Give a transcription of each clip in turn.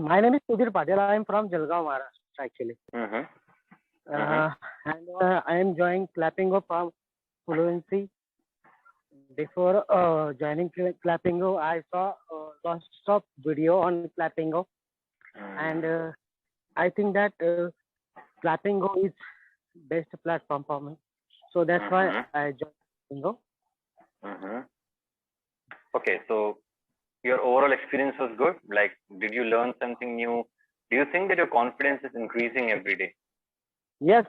My name is Sudhir Patel. I am from Jalgaon, Maharashtra, actually. Mm-hmm. And I am joining Clapingo from Fluency. Before joining Clapingo, I saw lots of video on Clapingo, and I think that Clapingo is best platform for me. So that's why I joined Clapingo. Mm-hmm. Okay, so your overall experience was good. Like, did you learn something new? Do you think that your confidence is increasing every day? Yes.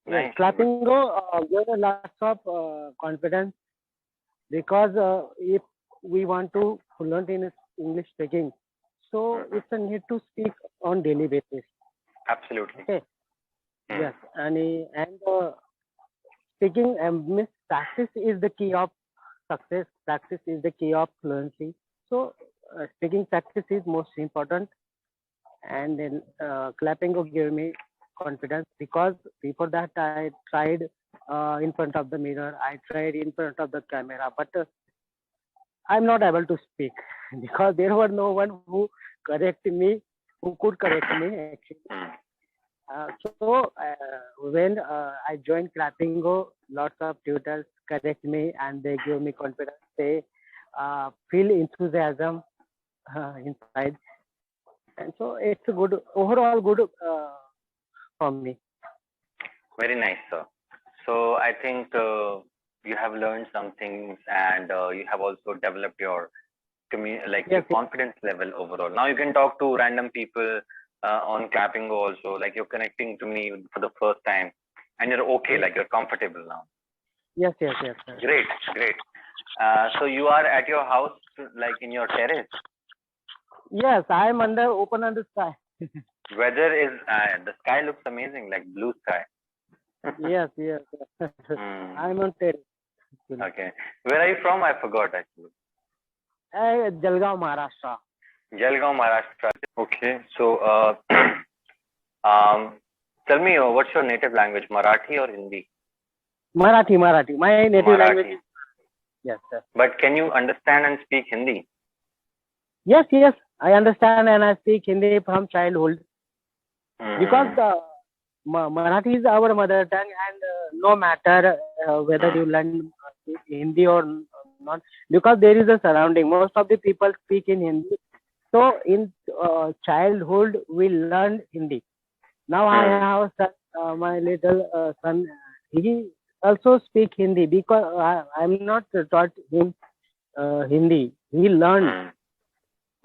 Nice. Clapingo gives a lots of confidence because if we want to fluent in English speaking, so it's a need to speak on daily basis. Absolutely. Okay. Yes, and speaking means practice is the key of success. Practice is the key of fluency. So speaking practice is most important, and then Clapingo gave me confidence because before that I tried in front of the mirror, I tried in front of the camera, but I'm not able to speak because there were no one who could correct me actually. So when I joined Clapingo, lots of tutors correct me and they give me confidence. They feel enthusiasm inside, and so it's a good overall good for me. Very nice, sir. So I think you have learned some things, and you have also developed your your confidence level overall. Now you can talk to random people on Clapingo also. Like, you're connecting to me for the first time, and you're okay. Like, you're comfortable now. Yes. Great. So you are at your house, like in your terrace. Yes, I am open under sky. Weather is the sky looks amazing, like blue sky. Yes. I'm on terrace. Okay. Where are you from? I forgot actually. Jalgaon, Maharashtra. Jalgaon, Maharashtra. Okay. So tell me, what's your native language, Marathi or Hindi? Marathi. My native language is... Yes, sir. But can you understand and speak Hindi? Yes. I understand and I speak Hindi from childhood. Because Marathi is our mother tongue, and no matter whether you learn Hindi or not, because there is a surrounding. Most of the people speak in Hindi. So in childhood, we learned Hindi. Now I have son, my little son. He also speak Hindi because I'm not taught him Hindi. He learned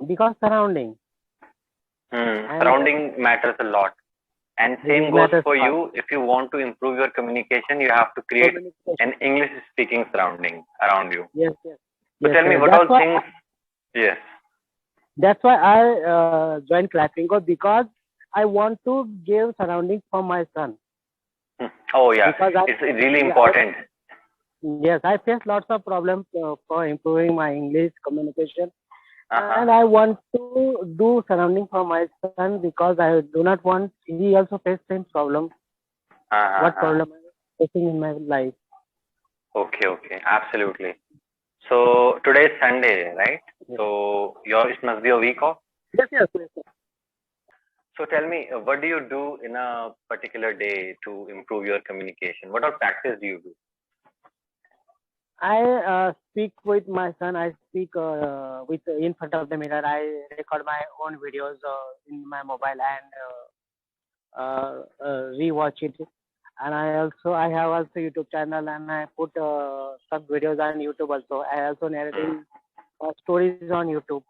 because surrounding. Surrounding matters a lot. And same goes for you. If you want to improve your communication, you have to create an English-speaking surrounding around you. Yes. So tell me, what all things... Yes. That's why I joined Clapingo, because I want to give surroundings for my son. Oh yeah, it's really important. Yes, I face lots of problems for improving my English communication. And I want to do surrounding for my son because I do not want he also face same problem. What problem I'm facing in my life? Okay, absolutely. So today is Sunday, right? Yes. So it must be a week off. Yes. So tell me, what do you do in a particular day to improve your communication? What all practice do you do? I speak with my son. I speak with in front of the mirror. I record my own videos in my mobile and rewatch it. And I have also YouTube channel, and I put some videos on YouTube also. I also narrating stories on YouTube.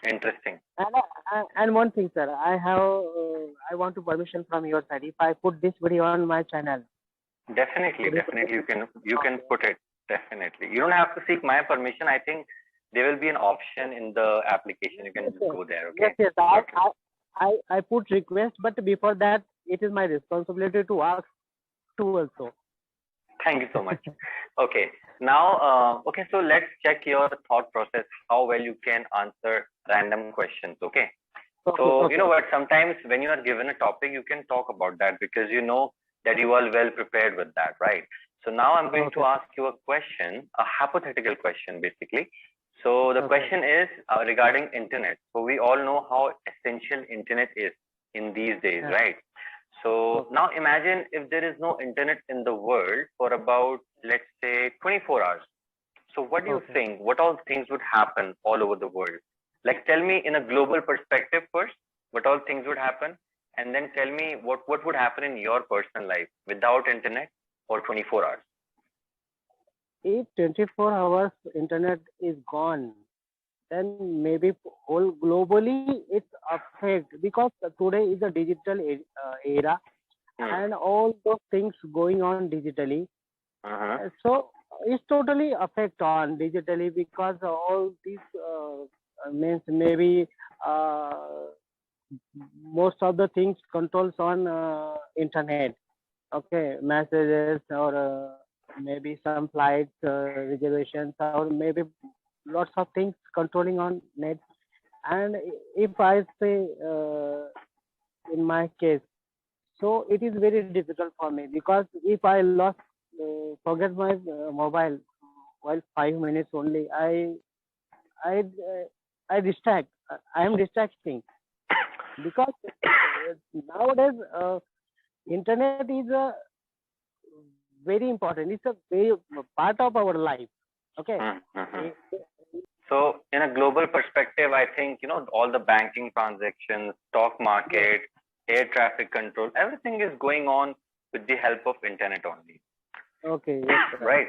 Interesting. And one thing, sir, I want to permission from your side if I put this video on my channel. Definitely, you can put it. Definitely, you don't have to seek my permission. I think there will be an option in the application. You can just go there. Okay. Yes. I put request, but before that, it is my responsibility to ask too also. Thank you so much. Okay. Now, so let's check your thought process, how well you can answer random questions. Okay. So you know what? Sometimes when you are given a topic, you can talk about that because you know that you are well prepared with that, right? So now I'm going to ask you a question, a hypothetical question, basically. So the Okay. question is regarding internet. So we all know how essential internet is in these days, Yeah. right? So Okay. now imagine if there is no internet in the world for about, let's say, 24 hours. So what do you Okay. think? What all things would happen all over the world? Like tell me in a global perspective first, what all things would happen, and then tell me what would happen in your personal life without internet for 24 hours. If 24 hours internet is gone, then maybe whole globally it's affect, because today is a digital era, and all those things going on digitally. So it's totally affect on digitally, because all these means maybe uh, most of the things controls on internet. Okay, messages, or maybe some flights reservations, or maybe lots of things controlling on net. And if I say in my case, so it is very difficult for me, because if I lost forget my mobile while 5 minutes only, I distract. I am distracting, because nowadays internet is a very important. It's a very part of our life. Okay. So in a global perspective, I think, all the banking transactions, stock market, air traffic control, everything is going on with the help of internet only. Okay. Yes, right.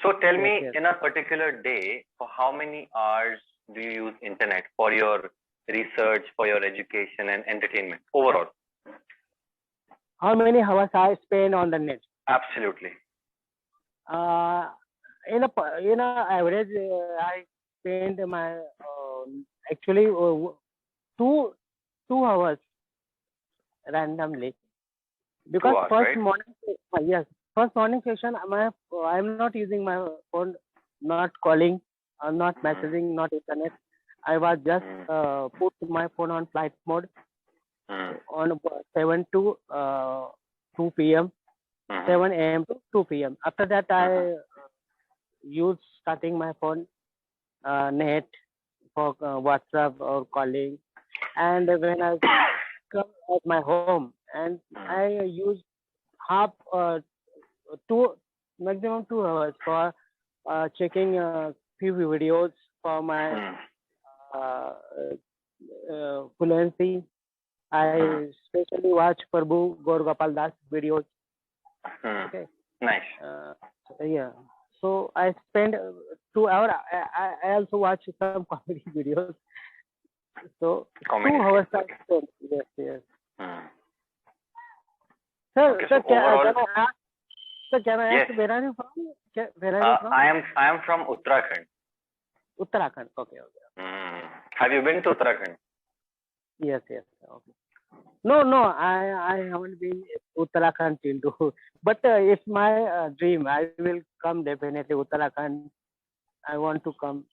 So tell Yes, me yes. in a particular day, for how many hours do you use internet for your research, for your education and entertainment overall? How many hours I spend on the net? Absolutely. In a average, I spend my actually 2 hours randomly, because 2 hours, first right? morning, yes, first morning session, I'm not using my phone, not calling, not messaging, not internet. I was just put my phone on flight mode on 7 to 2 p.m. 7 a.m. to 2 p.m. After that, I use starting my phone net for WhatsApp or calling. And when I come at my home, and I use half two maximum 2 hours for checking few videos for my fluency. I especially watch Prabhu Gaur Das videos. Okay. Nice. Yeah. So I spend 2 hours. I also watch some comedy videos. So Comedy 2 hours I okay. spend. Yes, yes. Okay, so overall, can I ask yes. where are you from? Where are you from? I am from Uttarakhand. Uttarakhand. Okay, okay. Have you been to Uttarakhand? Yes, yes. Okay. No, I haven't been Uttarakhand till, but it's my dream. I will come definitely Uttarakhand. I want to come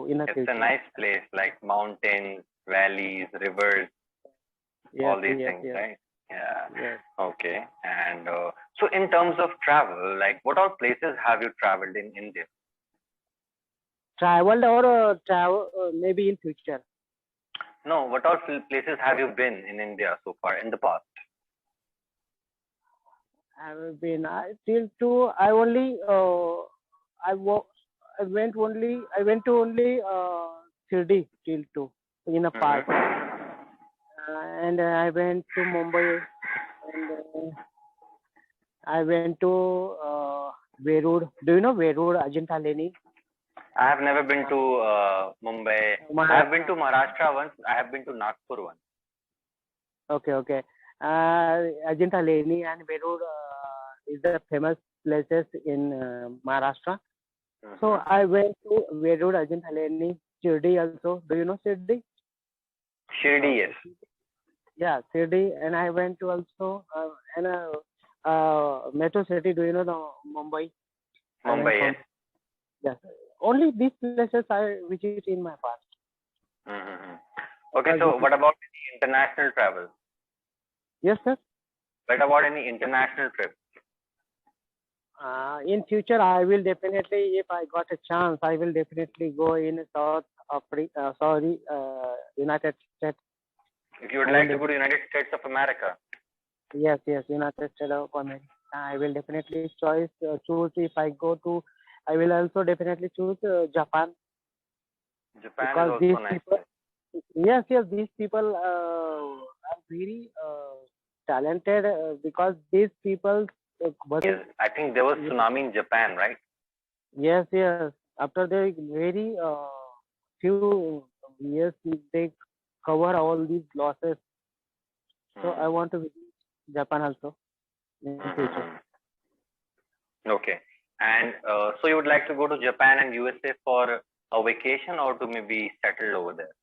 in a It's future. a nice place, like mountains, valleys, rivers, Yes, all these yes, things, yes. right? Yeah. Yes. Okay. And so, in terms of travel, like what all places have you traveled in India? Traveled or travel maybe in future? No, what all places have you been in India so far in the past? I've been till to I only I went to only Shirdi till to in a past, and I went to Mumbai, and I went to Verud. Do you know Verud, Ajanta Leni? I have never been to Mumbai. I have been to Maharashtra once. I have been to Nagpur once. Okay, okay. Ajanta Leni and Verud is the famous places in Maharashtra. So I went to Verud, Ajanta Leni, Shirdi also. Do you know Shirdi? Shirdi, yes. Yeah, Shirdi, and I went to also metro city. Do you know the Mumbai? Mumbai, yes. Yes. Only these places I visit in my past. Okay, so what about any international travel? Yes, sir. What about any international trip? In future, I will definitely, if I got a chance, I will definitely go in South Africa, sorry, United States. If you would like to go to United States of America. Yes, United States of America. I will definitely choose if I go to. I will also definitely choose Japan. Japan because is also these nice. people, yes, these people are very talented because these people. Yes, I think there was tsunami in Japan, right? Yes. After the very few years, they cover all these losses. So I want to visit Japan also in future. Okay. And so you would like to go to Japan and USA for a vacation or to maybe settle over there?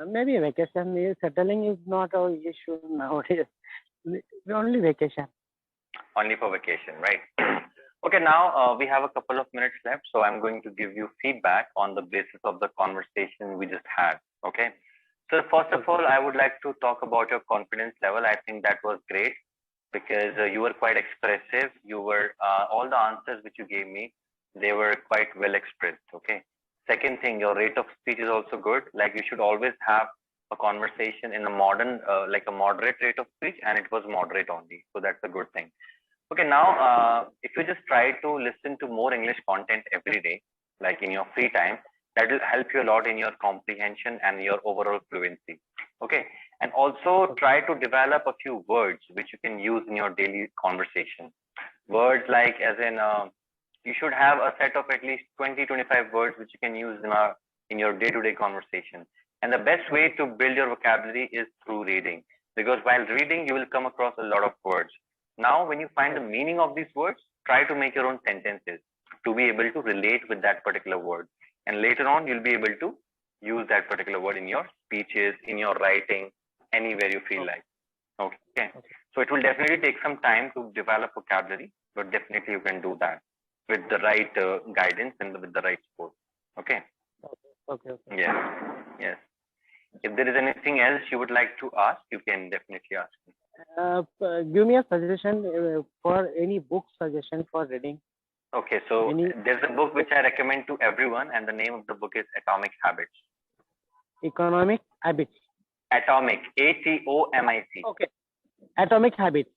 Maybe vacation. Settling is not an issue nowadays. Only vacation. Only for vacation, right? Okay, now we have a couple of minutes left, so I'm going to give you feedback on the basis of the conversation we just had. Okay. So first of all, I would like to talk about your confidence level. I think that was great because you were quite expressive. You were all the answers which you gave me, they were quite well expressed. Okay. Second thing, your rate of speech is also good. Like you should always have a conversation in a modern, like a moderate rate of speech, and it was moderate only. So that's a good thing. Okay, now if you just try to listen to more English content every day, like in your free time, that will help you a lot in your comprehension and your overall fluency. Okay, and also try to develop a few words which you can use in your daily conversation. Words like, as in, you should have a set of at least 20-25 words which you can use in your day-to-day conversation. And the best way to build your vocabulary is through reading, because while reading, you will come across a lot of words. Now, when you find the meaning of these words, try to make your own sentences to be able to relate with that particular word. And later on, you'll be able to use that particular word in your speeches, in your writing, anywhere you feel like. Okay. So it will definitely take some time to develop vocabulary, but definitely you can do that with the right guidance and with the right support. Okay. Okay. Yes. If there is anything else you would like to ask, you can definitely ask me. Give me a suggestion for any book suggestion for reading. Okay, so there's a book which I recommend to everyone, and the name of the book is Atomic Habits. Economic Habits. Atomic, ATOMIC. Okay. Atomic Habits.